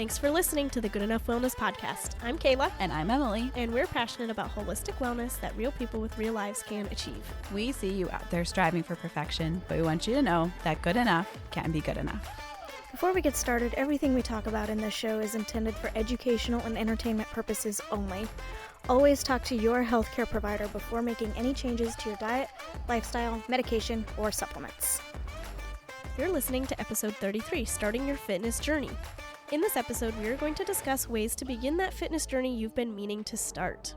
Thanks for listening to the Good Enough Wellness Podcast. I'm Kayla. And I'm Emily. And we're passionate about holistic wellness that real people with real lives can achieve. We see you out there striving for perfection, but we want you to know that good enough can be good enough. Before we get started, everything we talk about in this show is intended for educational and entertainment purposes only. Always talk to your healthcare provider before making any changes to your diet, lifestyle, medication, or supplements. You're listening to episode 33, Starting Your Fitness Journey. In this episode, we are going to discuss ways to begin that fitness journey you've been meaning to start.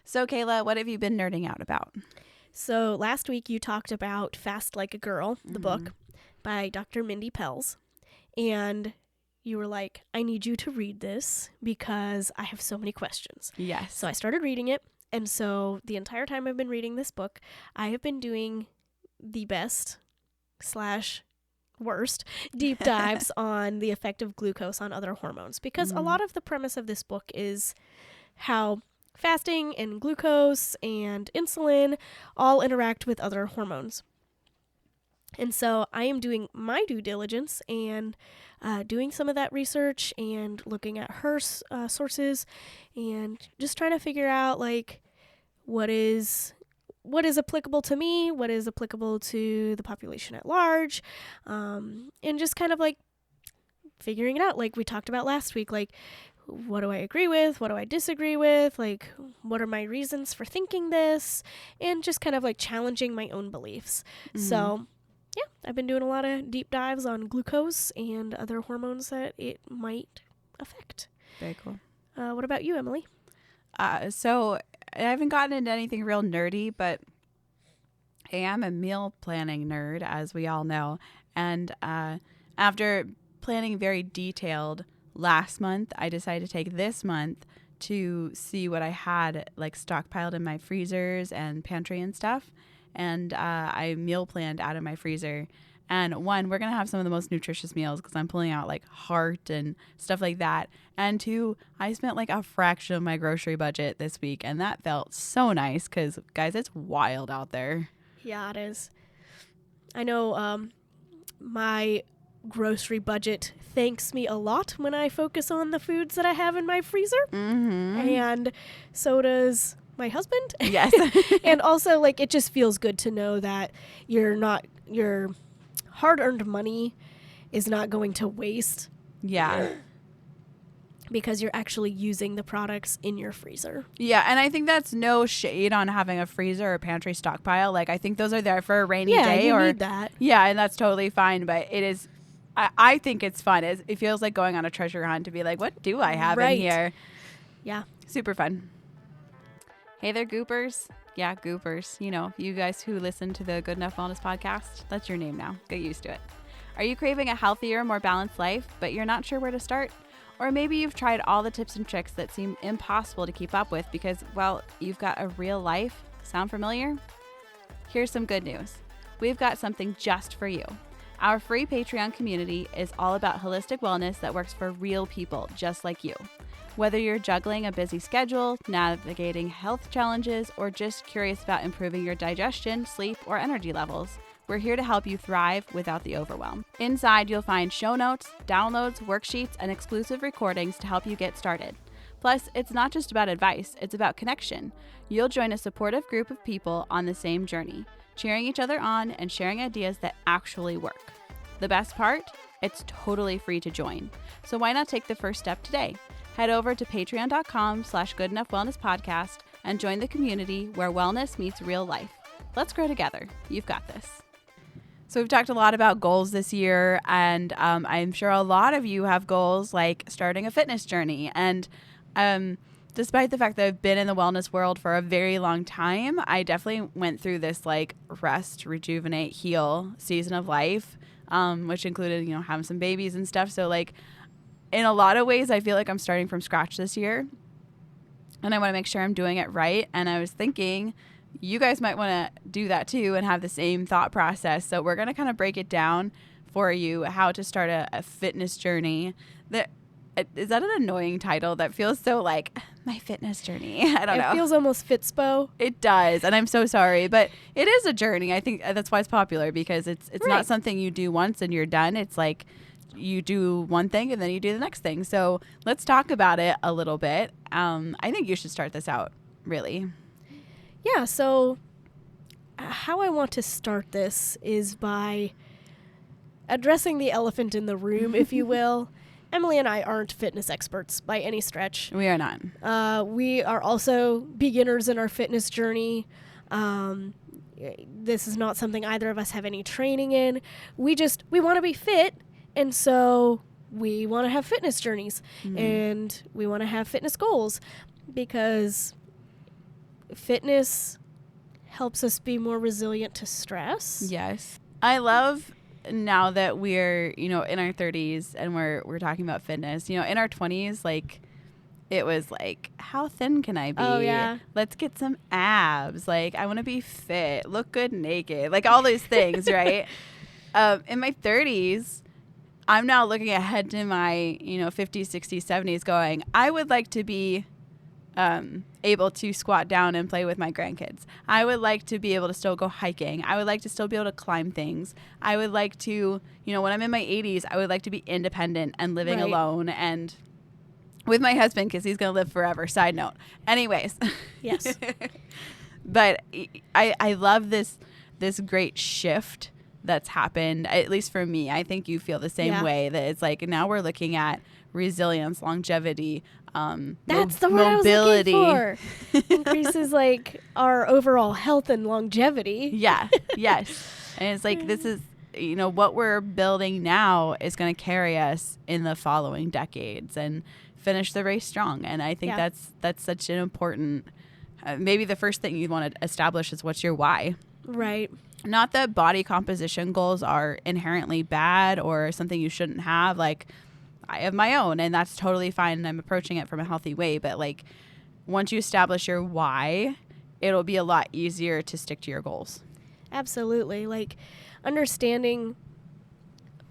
So, Kayla, what have you been nerding out about? So, last week you talked about Fast Like a Girl, the book by Dr. Mindy Pelz. And you were like, I need you to read this because I have so many questions. Yes. So I started reading it. And so the entire time I've been reading this book, I have been doing the best / worst deep dives on the effect of glucose on other hormones. Because a lot of the premise of this book is how fasting and glucose and insulin all interact with other hormones. And so I am doing my due diligence and doing some of that research and looking at her sources and just trying to figure out like what is applicable to me, what is applicable to the population at large, and just kind of like figuring it out. Like we talked about last week, like what do I agree with? What do I disagree with? Like what are my reasons for thinking this? And just kind of like challenging my own beliefs. So yeah, I've been doing a lot of deep dives on glucose and other hormones that it might affect. Very cool. What about you, Emily? So I haven't gotten into anything real nerdy, but I am a meal planning nerd, as we all know. And after planning very detailed last month, I decided to take this month to see what I had like stockpiled in my freezers and pantry and stuff. And I meal planned out of my freezer. And one, we're going to have some of the most nutritious meals because I'm pulling out like heart and stuff like that. And two, I spent like a fraction of my grocery budget this week. And that felt so nice because, guys, it's wild out there. Yeah, it is. I know my grocery budget thanks me a lot when I focus on the foods that I have in my freezer. And so does my husband. Yes. And also like it just feels good to know that your hard-earned money is not going to waste. Yeah. Because you're actually using the products in your freezer. Yeah, and I think that's no shade on having a freezer or pantry stockpile. Like I think those are there for a rainy day. Yeah, you need that. Yeah, and that's totally fine. But it is, I think it's fun. It feels like going on a treasure hunt to be like, what do I have in here? Yeah. Super fun. Hey there, Goopers. Yeah, Goopers. You know, you guys who listen to the Good Enough Wellness Podcast, that's your name now. Get used to it. Are you craving a healthier, more balanced life, but you're not sure where to start? Or maybe you've tried all the tips and tricks that seem impossible to keep up with because, well, you've got a real life. Sound familiar? Here's some good news. We've got something just for you. Our free Patreon community is all about holistic wellness that works for real people just like you. Whether you're juggling a busy schedule, navigating health challenges, or just curious about improving your digestion, sleep, or energy levels, we're here to help you thrive without the overwhelm. Inside, you'll find show notes, downloads, worksheets, and exclusive recordings to help you get started. Plus, it's not just about advice, it's about connection. You'll join a supportive group of people on the same journey, cheering each other on and sharing ideas that actually work. The best part? It's totally free to join. So why not take the first step today? Head over to patreon.com/goodenoughwellnesspodcast and join the community where wellness meets real life. Let's grow together. You've got this. So we've talked a lot about goals this year, and I'm sure a lot of you have goals like starting a fitness journey. And despite the fact that I've been in the wellness world for a very long time, I definitely went through this like rest, rejuvenate, heal season of life, which included, you know, having some babies and stuff. So like in a lot of ways, I feel like I'm starting from scratch this year, and I want to make sure I'm doing it right. And I was thinking you guys might want to do that too and have the same thought process. So we're going to kind of break it down for you, how to start a fitness journey. Is that an annoying title that feels so like my fitness journey? I don't know. It feels almost Fitspo. It does. And I'm so sorry, but it is a journey. I think that's why it's popular, because it's right. Not something you do once and you're done. It's like you do one thing and then you do the next thing. So let's talk about it a little bit. I think you should start this out, really. Yeah, so how I want to start this is by addressing the elephant in the room, if you will. Emily and I aren't fitness experts by any stretch. We are not. We are also beginners in our fitness journey. This is not something either of us have any training in. We want to be fit, and so we want to have fitness journeys, and we want to have fitness goals, because fitness helps us be more resilient to stress. Yes. I love now that we're, in our 30s and we're talking about fitness. In our 20s, like, it was like, how thin can I be? Oh, yeah. Let's get some abs. Like, I want to be fit, look good naked, like all those things, right? In my 30s, I'm now looking ahead to my, 50s, 60s, 70s going, I would like to be able to squat down and play with my grandkids. I would like to be able to still go hiking. I would like to still be able to climb things. I would like to, when I'm in my 80s, I would like to be independent and living Right. alone and with my husband, because he's going to live forever. Side note. Anyways. Yes. But I love this great shift that's happened, at least for me. I think you feel the same way, that it's like now we're looking at resilience, longevity, That's the word mobility. I was looking for. Increases like our overall health and longevity. Yeah. Yes. And it's like, this is, what we're building now is going to carry us in the following decades and finish the race strong. And I think that's such an important, maybe the first thing you want to establish is what's your why. Right. Not that body composition goals are inherently bad or something you shouldn't have. Like, I have my own, and that's totally fine, and I'm approaching it from a healthy way. But like, once you establish your why, it'll be a lot easier to stick to your goals. Absolutely. Like, understanding,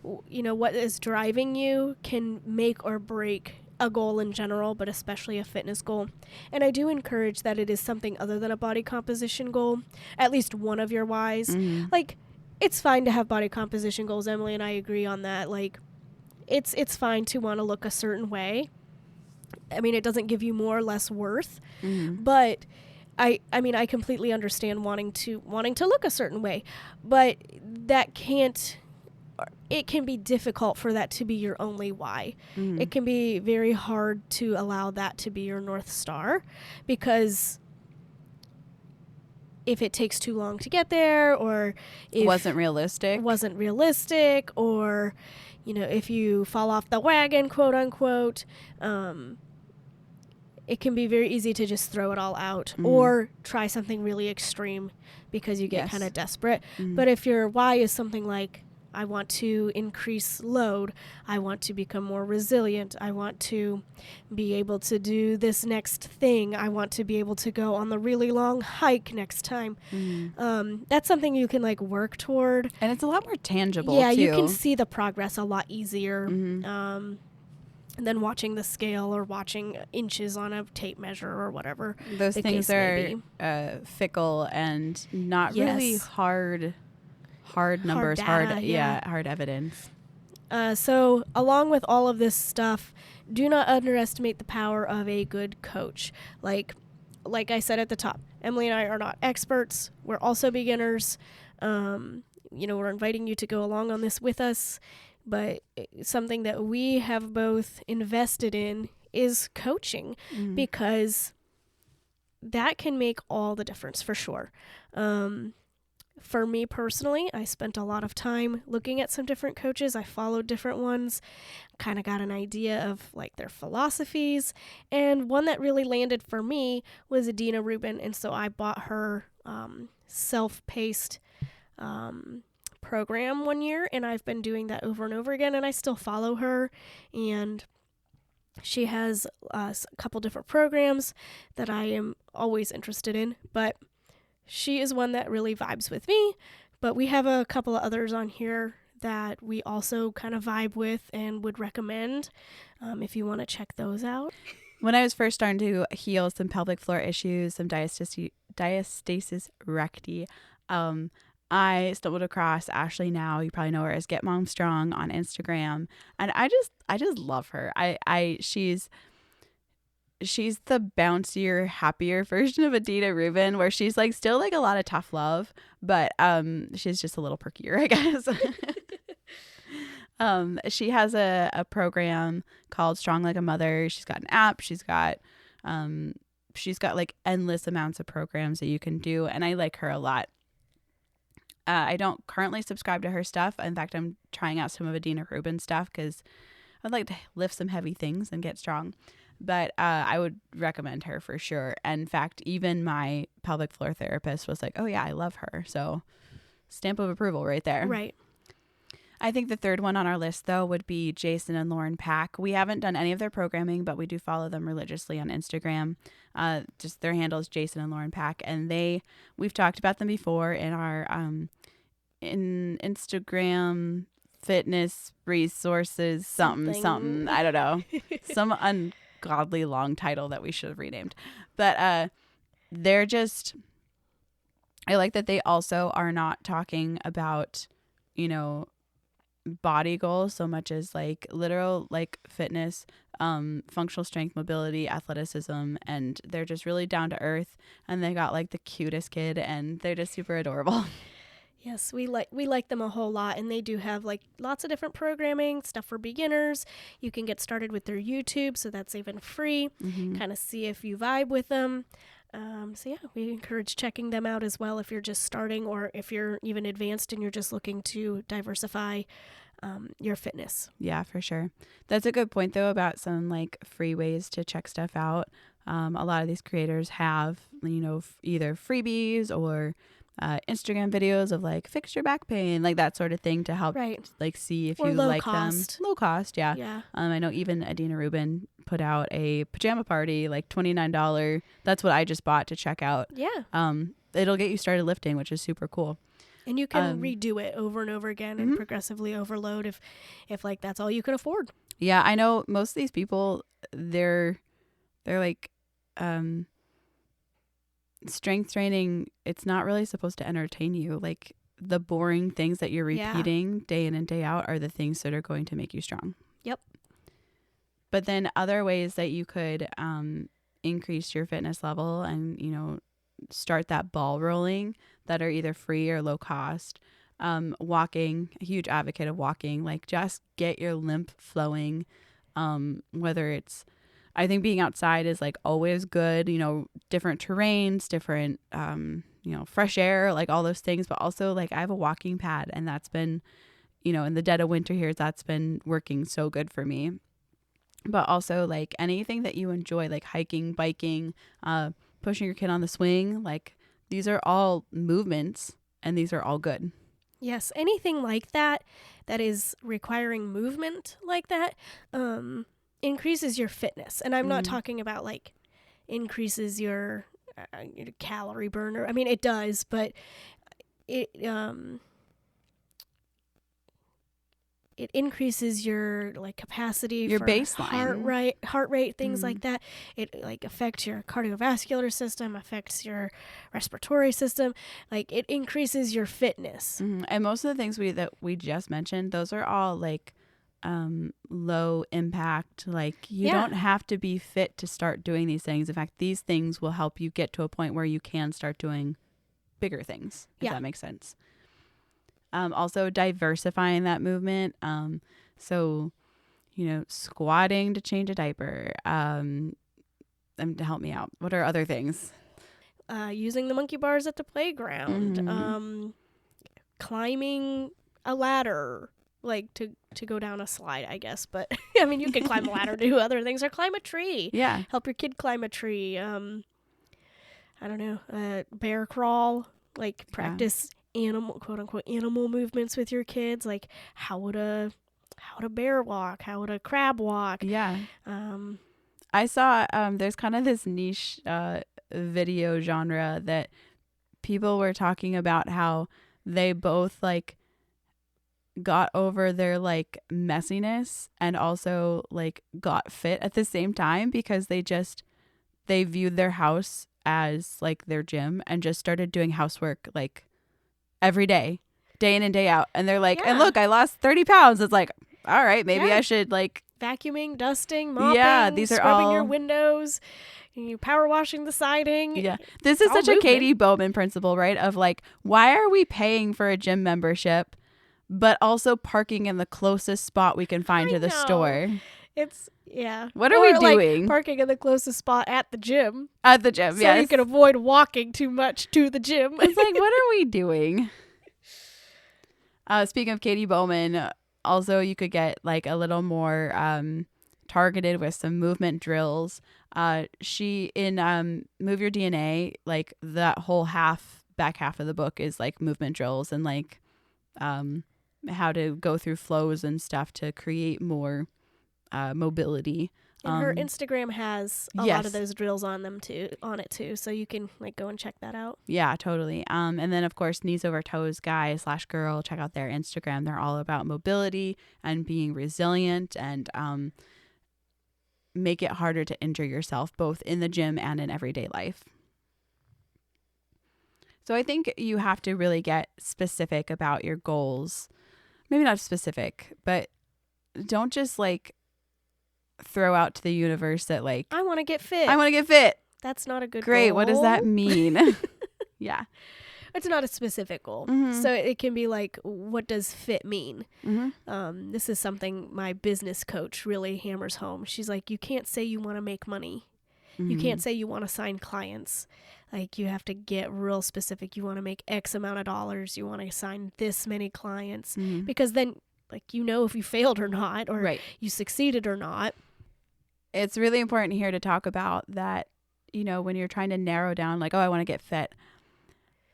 what is driving you can make or break a goal in general, but especially a fitness goal. And I do encourage that it is something other than a body composition goal, at least one of your whys. Mm-hmm. Like, it's fine to have body composition goals. Emily and I agree on that. Like, it's fine to want to look a certain way. I mean, it doesn't give you more or less worth, but I mean, I completely understand wanting to look a certain way, but it can be difficult for that to be your only why. It can be very hard to allow that to be your North Star, because if it takes too long to get there, or if wasn't realistic, or if you fall off the wagon, quote unquote, it can be very easy to just throw it all out, or try something really extreme because you get kind of desperate. But if your why is something like, I want to increase load, I want to become more resilient, I want to be able to do this next thing, I want to be able to go on the really long hike next time, that's something you can like work toward. and it's a lot more tangible. Yeah, too. you can see the progress a lot easier than watching the scale or watching inches on a tape measure or whatever. Those the things case may are fickle and not really Yes. hard numbers, data, hard evidence. So along with all of this stuff, do not underestimate the power of a good coach. Like I said at the top, Emily and I are not experts. We're also beginners. We're inviting you to go along on this with us. But something that we have both invested in is coaching, because that can make all the difference for sure. For me personally, I spent a lot of time looking at some different coaches. I followed different ones, kind of got an idea of like their philosophies. And one that really landed for me was Adina Rubin. And so I bought her self-paced program one year, and I've been doing that over and over again, and I still follow her. And she has a couple different programs that I am always interested in, but she is one that really vibes with me. But we have a couple of others on here that we also kind of vibe with and would recommend if you want to check those out. When I was first starting to heal some pelvic floor issues, some diastasis recti, I stumbled across Ashley Now. You probably know her as Get Mom Strong on Instagram. And I just love her. She's the bouncier, happier version of Adina Rubin, where she's like still like a lot of tough love, but she's just a little perkier, I guess. She has a program called Strong Like a Mother. She's got an app. She's got like endless amounts of programs that you can do, and I like her a lot. I don't currently subscribe to her stuff. In fact, I'm trying out some of Adina Rubin's stuff because I'd like to lift some heavy things and get strong. But I would recommend her for sure. And in fact, even my pelvic floor therapist was like, oh, yeah, I love her. So stamp of approval right there. Right. I think the third one on our list, though, would be Jason and Lauren Pack. We haven't done any of their programming, but we do follow them religiously on Instagram. Just their handle is Jason and Lauren Pack. And we've talked about them before in our in Instagram fitness resources, something. I don't know. Some ungodly long title that we should have renamed. But they're just, I like that they also are not talking about, body goals so much as like literal like fitness, functional strength, mobility, athleticism, and they're just really down to earth, and they got like the cutest kid, and they're just super adorable. Yes, we like them a whole lot, and they do have like lots of different programming stuff for beginners. You can get started with their YouTube, so that's even free. Kind of see if you vibe with them. So yeah, we encourage checking them out as well if you're just starting, or if you're even advanced and you're just looking to diversify your fitness. Yeah, for sure. That's a good point though about some like free ways to check stuff out. A lot of these creators have, either freebies or Instagram videos of like fix your back pain, like that sort of thing to help like see if or you low like cost. them. Low cost, yeah. Yeah. I know even Adina Rubin put out a pajama party, like $29. That's what I just bought to check out. Yeah. It'll get you started lifting, which is super cool. And you can redo it over and over again and progressively overload if like that's all you can afford. Yeah, I know most of these people, they're like strength training, it's not really supposed to entertain you. Like the boring things that you're repeating day in and day out are the things that are going to make you strong. Yep. But then other ways that you could increase your fitness level and, start that ball rolling that are either free or low cost. Walking, a huge advocate of walking, like just get your lymph flowing. Whether it's, I think being outside is like always good, different terrains, different, fresh air, like all those things. But also like I have a walking pad, and that's been, in the dead of winter here, that's been working so good for me. But also like anything that you enjoy, like hiking, biking, pushing your kid on the swing, like these are all movements and these are all good. Yes, anything like that is requiring movement like that increases your fitness. And I'm not talking about like increases your calorie burner. I mean, it does, but it increases your like capacity, your for baseline, heart rate, things like that. It like affects your cardiovascular system, affects your respiratory system. Like it increases your fitness. And most of the things that we just mentioned, those are all like low impact. Like you don't have to be fit to start doing these things. In fact, these things will help you get to a point where you can start doing bigger things, if that makes sense. Also diversifying that movement. So, squatting to change a diaper. Help me out. What are other things? Using the monkey bars at the playground. Climbing a ladder, like to go down a slide, I guess. But I mean, you can climb a ladder, do other things, or climb a tree. Yeah. Help your kid climb a tree. I don't know, bear crawl, like practice animal, quote unquote, animal movements with your kids, like how would a bear walk, how would a crab walk. I saw there's kind of this niche video genre that people were talking about how they both like got over their like messiness and also like got fit at the same time, because they viewed their house as like their gym and just started doing housework like every day in and day out. And they're like, and Yeah. look, I lost 30 pounds. It's like, all right, maybe Yeah. I should like, Vacuuming, dusting, mopping, yeah, these are scrubbing your all, windows, you power washing the siding. yeah. This is all such a movement. Katie Bowman principle, right? Of like, why are we paying for a gym membership, but also parking in the closest spot we can find I to the know. store? It's, yeah. What are Or, we like, doing? parking in the closest spot at the gym. At the gym, So yes. you can avoid walking too much to the gym. It's like, what are we doing? Speaking of Katie Bowman, also you could get like a little more targeted with some movement drills. She in Move Your DNA, like that whole back half of the book is like movement drills and like how to go through flows and stuff to create more mobility. And her Instagram has a lot yes. of those drills on it too, so you can like go and check that out. Yeah, totally. And then of course, Knees Over Toes guy / girl, check out their Instagram. They're all about mobility and being resilient and make it harder to injure yourself both in the gym and in everyday life. So I think you have to really get specific about your goals. Maybe not specific, but don't just like throw out to the universe that like, I want to get fit. I want to get fit. That's not a good Great. goal. What does that mean? Yeah. It's not a specific goal. Mhm. So it can be like, what does fit mean? Mm-hmm. This is something my business coach really hammers home. She's like, you can't say you want to make money. You can't say you want to sign clients. Like, you have to get real specific. You want to make X amount of dollars. You want to sign this many clients. Mm-hmm. Because then, like, you know if you failed or not, or Right. you succeeded or not. It's really important here to talk about that, you know, when you're trying to narrow down, like, oh, I want to get fit.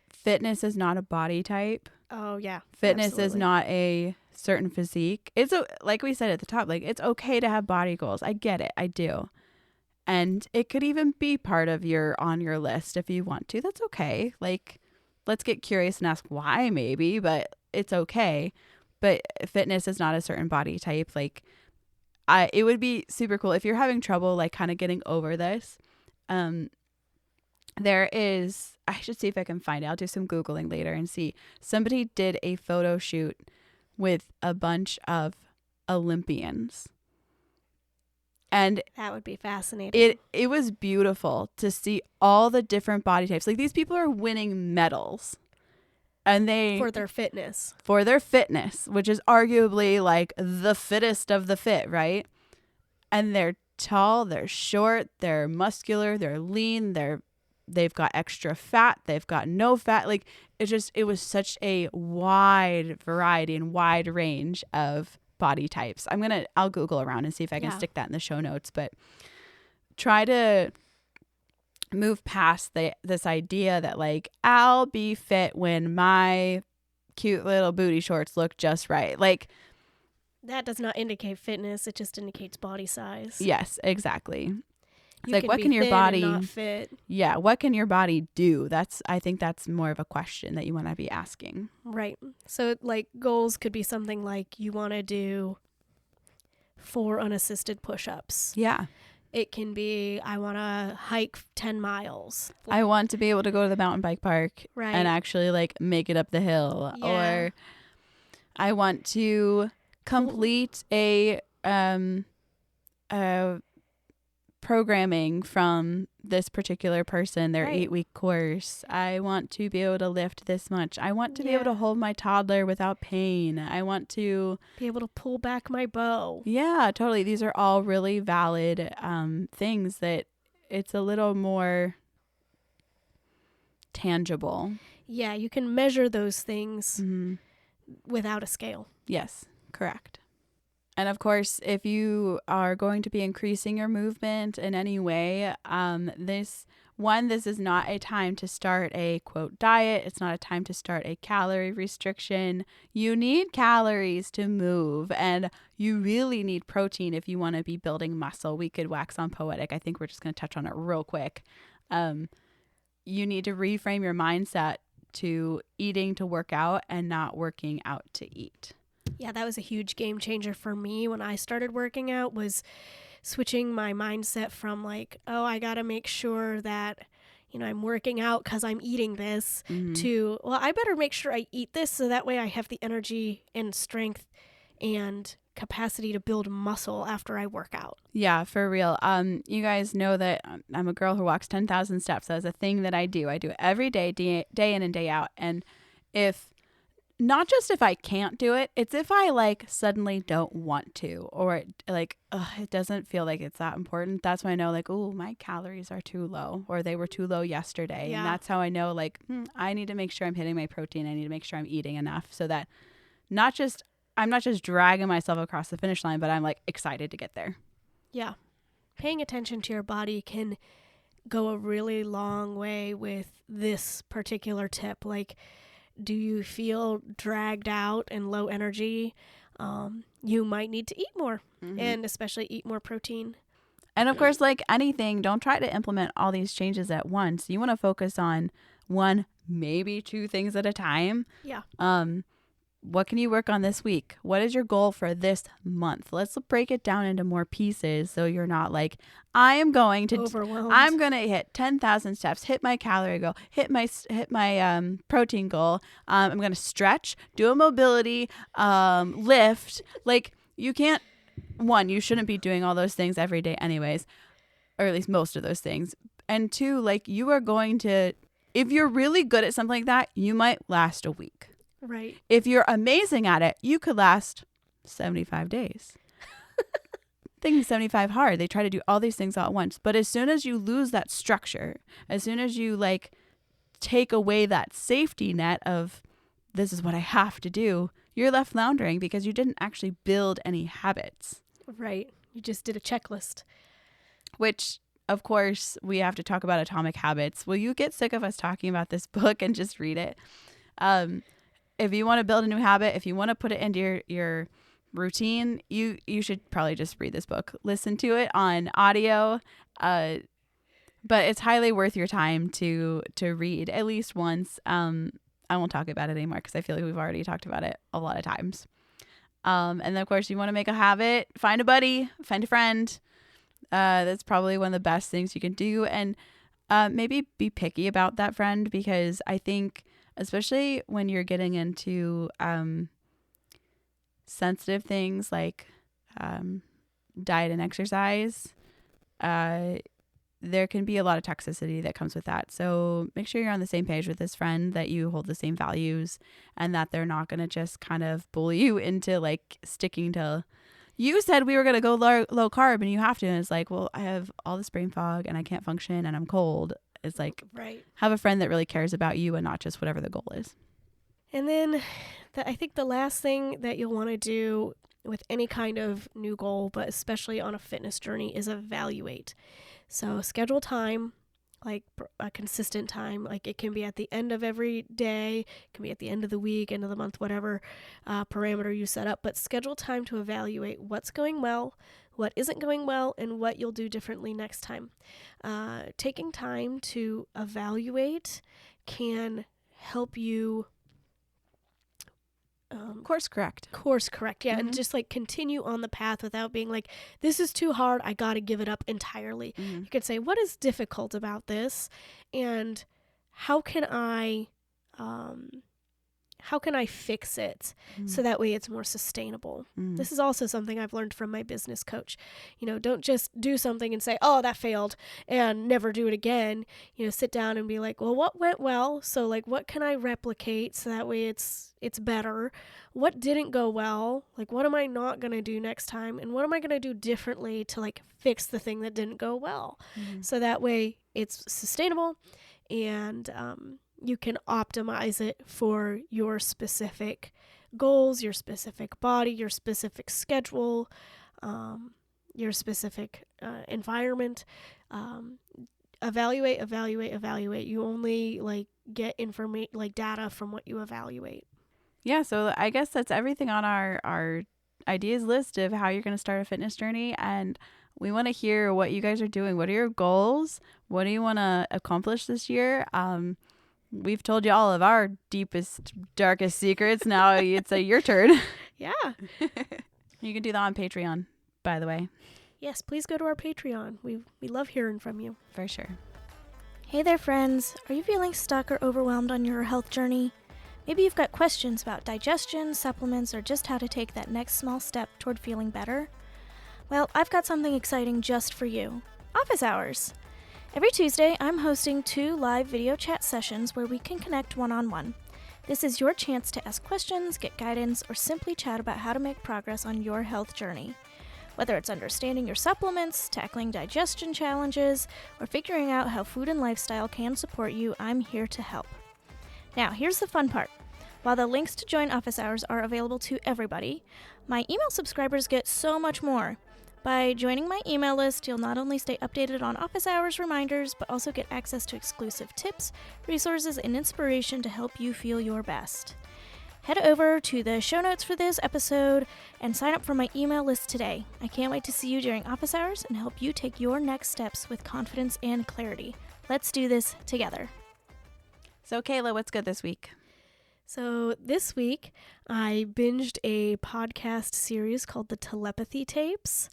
Fitness is not a body type. Oh, yeah. Fitness is absolutely. not a certain physique. It's like we said at the top, like, it's okay to have body goals. I get it. I do. And it could even be part of on your list if you want to. That's okay. Like, let's get curious and ask why maybe, but it's okay. But fitness is not a certain body type. Like, it would be super cool if you're having trouble, like, kind of getting over this. There is, I should see if I can find it. I'll do some Googling later and see. Somebody did a photo shoot with a bunch of Olympians. And That would be fascinating. it was beautiful to see all the different body types. Like, these people are winning medals. And for their fitness. For their fitness, which is arguably like the fittest of the fit, right? And they're tall, they're short, they're muscular, they're lean, they've got extra fat, they've got no fat. Like, it was such a wide variety and wide range of body types. I'll Google around and see if I can stick that in the show notes, but try to move past this idea that like, I'll be fit when my cute little booty shorts look just right. Like, that does not indicate fitness. It just indicates body size. yes, exactly. It's You like, what be can your thin body, and not fit. yeah, what can your body do? I think that's more of a question that you want to be asking. Right. So, like, goals could be something like you want to do 4 unassisted push-ups. Yeah. It can be, I want to hike 10 miles. I want to be able to go to the mountain bike park Right. and actually like make it up the hill. Yeah. Or I want to complete a programming from this particular person, their Right. 8-week course. I want to be able to lift this much. I want to be able to hold my toddler without pain. I want to be able to pull back my bow. Yeah, totally. These are all really valid things that it's a little more tangible. Yeah, you can measure those things Mm-hmm. without a scale. Yes, correct. And of course, if you are going to be increasing your movement in any way, this is not a time to start a quote diet. It's not a time to start a calorie restriction. You need calories to move, and you really need protein if you want to be building muscle. We could wax on poetic. I think we're just going to touch on it real quick. You need to reframe your mindset to eating to work out and not working out to eat. Yeah, that was a huge game changer for me when I started working out, was switching my mindset from like, oh, I got to make sure that, I'm working out because I'm eating this, Mhm. to, well, I better make sure I eat this so that way I have the energy and strength and capacity to build muscle after I work out. Yeah, for real. You guys know that I'm a girl who walks 10,000 steps. That's a thing that I do. I do it every day, day in and day out. And not just if I can't do it, it's if I like suddenly don't want to, or it doesn't feel like it's that important. That's when I know like, oh, my calories are too low, or they were too low yesterday. Yeah. And that's how I know like, I need to make sure I'm hitting my protein. I need to make sure I'm eating enough so that I'm not just dragging myself across the finish line, but I'm like excited to get there. Yeah. Paying attention to your body can go a really long way with this particular tip. Like, do you feel dragged out and low energy? You might need to eat more, and especially eat more protein. And of course, like anything, don't try to implement all these changes at once. You want to focus on one, maybe two things at a time. Yeah. What can you work on this week? What is your goal for this month? Let's break it down into more pieces so you're not like, I'm going to hit 10,000 steps, hit my calorie goal, hit my protein goal. I'm going to stretch, do a mobility, lift. Like you can't, you shouldn't be doing all those things every day anyways, or at least most of those things. And two, like you are going to, if you're really good at something like that, you might last a week. Right. If you're amazing at it, you could last 75 days. Thinking 75 hard. They try to do all these things all at once. But as soon as you lose that structure, as soon as you like take away that safety net of this is what I have to do, you're left floundering because you didn't actually build any habits. Right. You just did a checklist. Which, of course, we have to talk about Atomic Habits. Will you get sick of us talking about this book and just read it? If you want to build a new habit, if you want to put it into your routine, you should probably just read this book. Listen to it on audio. But it's highly worth your time to read at least once. I won't talk about it anymore because I feel like we've already talked about it a lot of times. And then, of course, you want to make a habit, find a buddy, find a friend. That's probably one of the best things you can do. And maybe be picky about that friend, because I think especially when you're getting into sensitive things like diet and exercise, there can be a lot of toxicity that comes with that. So make sure you're on the same page with this friend, that you hold the same values, and that they're not going to just kind of bully you into like sticking to, you said we were going to go low carb and you have to. And it's like, well, I have all this brain fog and I can't function and I'm cold. It's like, right. Have a friend that really cares about you and not just whatever the goal is. And then I think the last thing that you'll want to do with any kind of new goal, but especially on a fitness journey, is evaluate. So schedule time, like a consistent time. Like it can be at the end of every day, it can be at the end of the week, end of the month, whatever parameter you set up. But schedule time to evaluate what's going well, what isn't going well, and what you'll do differently next time. Taking time to evaluate can help you course correct. Yeah. And just like continue on the path without being like, this is too hard, I gotta give it up entirely. You could say, what is difficult about this, and how can I fix it so that way it's more sustainable? This is also something I've learned from my business coach. Don't just do something and say, oh, that failed, and never do it again. Sit down and be like, well, what went well? So like, what can I replicate so that way it's better? What didn't go well? Like, what am I not going to do next time? And what am I going to do differently to like fix the thing that didn't go well? So that way it's sustainable, and you can optimize it for your specific goals, your specific body, your specific schedule, your specific environment. Evaluate. You only like get information, like data, from what you evaluate. Yeah, so I guess that's everything on our ideas list of how you're going to start a fitness journey. And we want to hear what you guys are doing. What are your goals? What do you want to accomplish this year? We've told you all of our deepest, darkest secrets. Now it's your turn. Yeah. You can do that on Patreon, by the way. Yes, please go to our Patreon. We love hearing from you. For sure. Hey there, friends. Are you feeling stuck or overwhelmed on your health journey? Maybe you've got questions about digestion, supplements, or just how to take that next small step toward feeling better. Well, I've got something exciting just for you. Office Hours. Every Tuesday, I'm hosting 2 live video chat sessions where we can connect one-on-one. This is your chance to ask questions, get guidance, or simply chat about how to make progress on your health journey. Whether it's understanding your supplements, tackling digestion challenges, or figuring out how food and lifestyle can support you, I'm here to help. Now, here's the fun part. While the links to join Office Hours are available to everybody, my email subscribers get so much more. By joining my email list, you'll not only stay updated on Office Hours reminders, but also get access to exclusive tips, resources, and inspiration to help you feel your best. Head over to the show notes for this episode and sign up for my email list today. I can't wait to see you during Office Hours and help you take your next steps with confidence and clarity. Let's do this together. So, Kayla, what's good this week? So this week, I binged a podcast series called The Telepathy Tapes,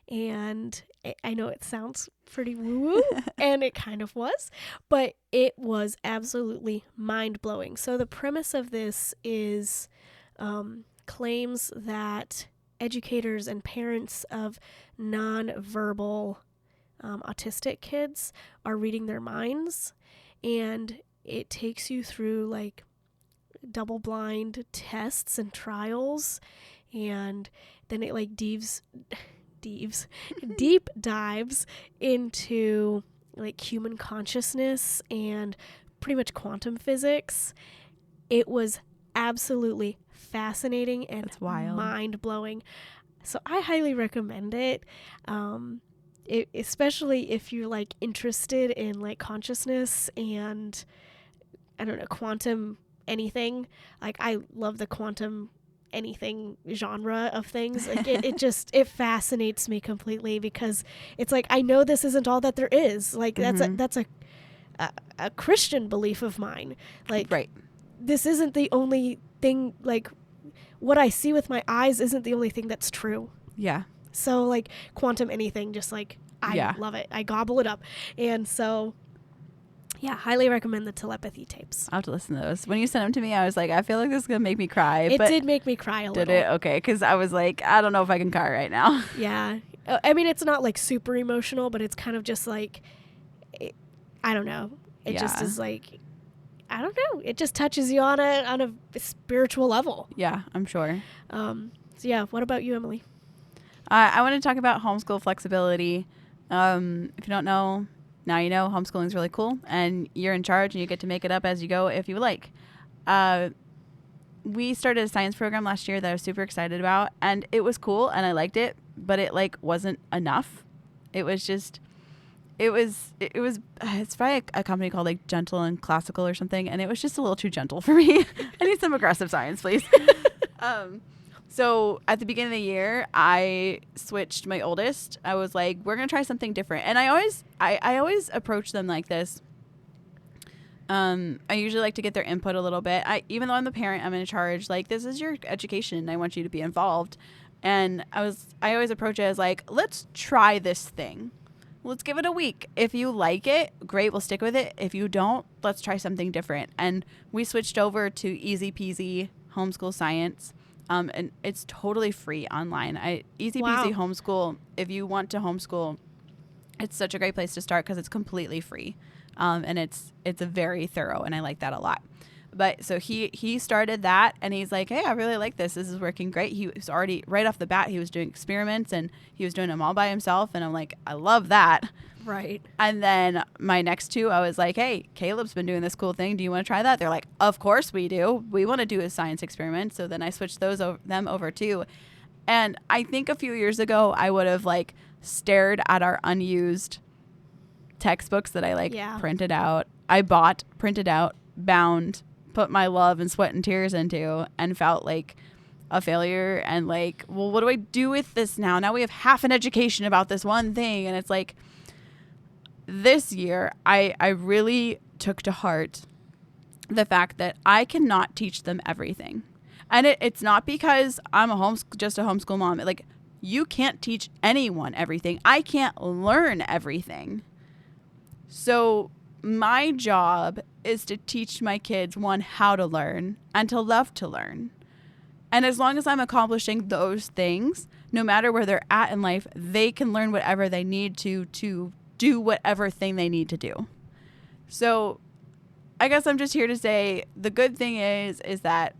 and I know it sounds pretty woo-woo, and it kind of was, but it was absolutely mind-blowing. So the premise of this is claims that educators and parents of non-verbal autistic kids are reading their minds, and it takes you through like double-blind tests and trials, and then it like deep dives into like human consciousness and pretty much quantum physics. It was absolutely fascinating and mind-blowing. So I highly recommend it. Especially if you're like interested in like consciousness and I don't know, quantum anything. Like I love the quantum anything genre of things. Like it fascinates me completely because it's like I know this isn't all that there is. Like that's a Christian belief of mine. Like right. This isn't the only thing. Like what I see with my eyes isn't the only thing that's true. Yeah. So like quantum anything, just like I love it. I gobble it up, and so. Yeah, highly recommend the Telepathy Tapes. I'll have to listen to those. When you sent them to me, I was like, I feel like this is going to make me cry. It did make me cry a little. Did it? Okay, because I was like, I don't know if I can cry right now. Yeah. I mean, it's not like super emotional, but it's kind of just like, I don't know. It just is like, I don't know. It just touches you on a spiritual level. Yeah, I'm sure. So yeah, what about you, Emily? I want to talk about homeschool flexibility. If you don't know, now you know. Homeschooling is really cool, and you're in charge, and you get to make it up as you go if you would like. We started a science program last year that I was super excited about, and it was cool, and I liked it, but it like wasn't enough. It's by a company called like Gentle and Classical or something, and it was just a little too gentle for me. I need some aggressive science, please. So at the beginning of the year, I switched my oldest. I was like, we're going to try something different. And I always approach them like this. I usually like to get their input a little bit. Even though I'm the parent, I'm in charge. Like, this is your education. I want you to be involved. And I always approach it as like, let's try this thing. Let's give it a week. If you like it, great, we'll stick with it. If you don't, let's try something different. And we switched over to easy peasy homeschool science. And it's totally free online. Easy peasy homeschool. If you want to homeschool, it's such a great place to start because it's completely free. And it's a very thorough, and I like that a lot. But so he started that, and he's like, hey, I really like this. This is working great. He was already, right off the bat, he was doing experiments, and he was doing them all by himself. And I'm like, I love that. Right. And then my next 2, I was like, hey, Caleb's been doing this cool thing. Do you want to try that? They're like, of course we do. We want to do a science experiment. So then I switched them over too. And I think a few years ago, I would have like stared at our unused textbooks that I printed out. I bought, printed out, bound, put my love and sweat and tears into, and felt like a failure. And like, well, what do I do with this now? Now we have half an education about this one thing. And it's like, this year, I really took to heart the fact that I cannot teach them everything. And it's not because I'm just a homeschool mom. Like, you can't teach anyone everything. I can't learn everything. So my job is to teach my kids, one, how to learn and to love to learn. And as long as I'm accomplishing those things, no matter where they're at in life, they can learn whatever they need to do whatever thing they need to do. So I guess I'm just here to say the good thing is that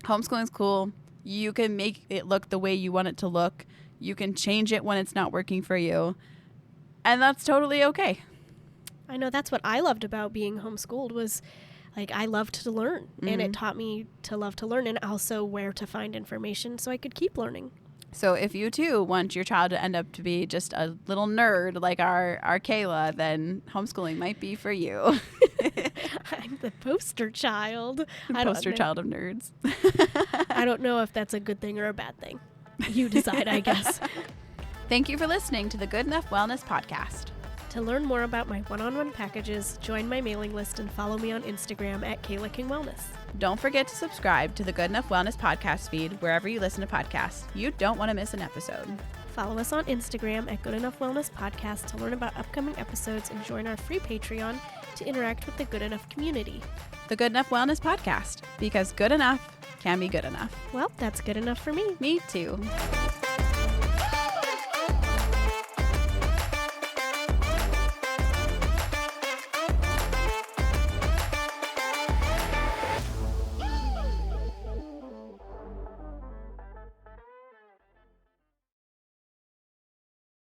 homeschooling is cool. You can make it look the way you want it to look. You can change it when it's not working for you. And that's totally okay. I know that's what I loved about being homeschooled was like I loved to learn, and it taught me to love to learn and also where to find information so I could keep learning. So if you too want your child to end up to be just a little nerd like our Kayla, then homeschooling might be for you. I'm the poster child. Poster child of nerds. I don't know if that's a good thing or a bad thing. You decide, I guess. Thank you for listening to the Good Enough Wellness Podcast. To learn more about my one-on-one packages, join my mailing list and follow me on Instagram at Kayla King Wellness. Don't forget to subscribe to the Good Enough Wellness podcast feed wherever you listen to podcasts. You don't want to miss an episode. Follow us on Instagram at Good Enough Wellness Podcast to learn about upcoming episodes and join our free Patreon to interact with the Good Enough community. The Good Enough Wellness Podcast, because good enough can be good enough. Well, that's good enough for me. Me too.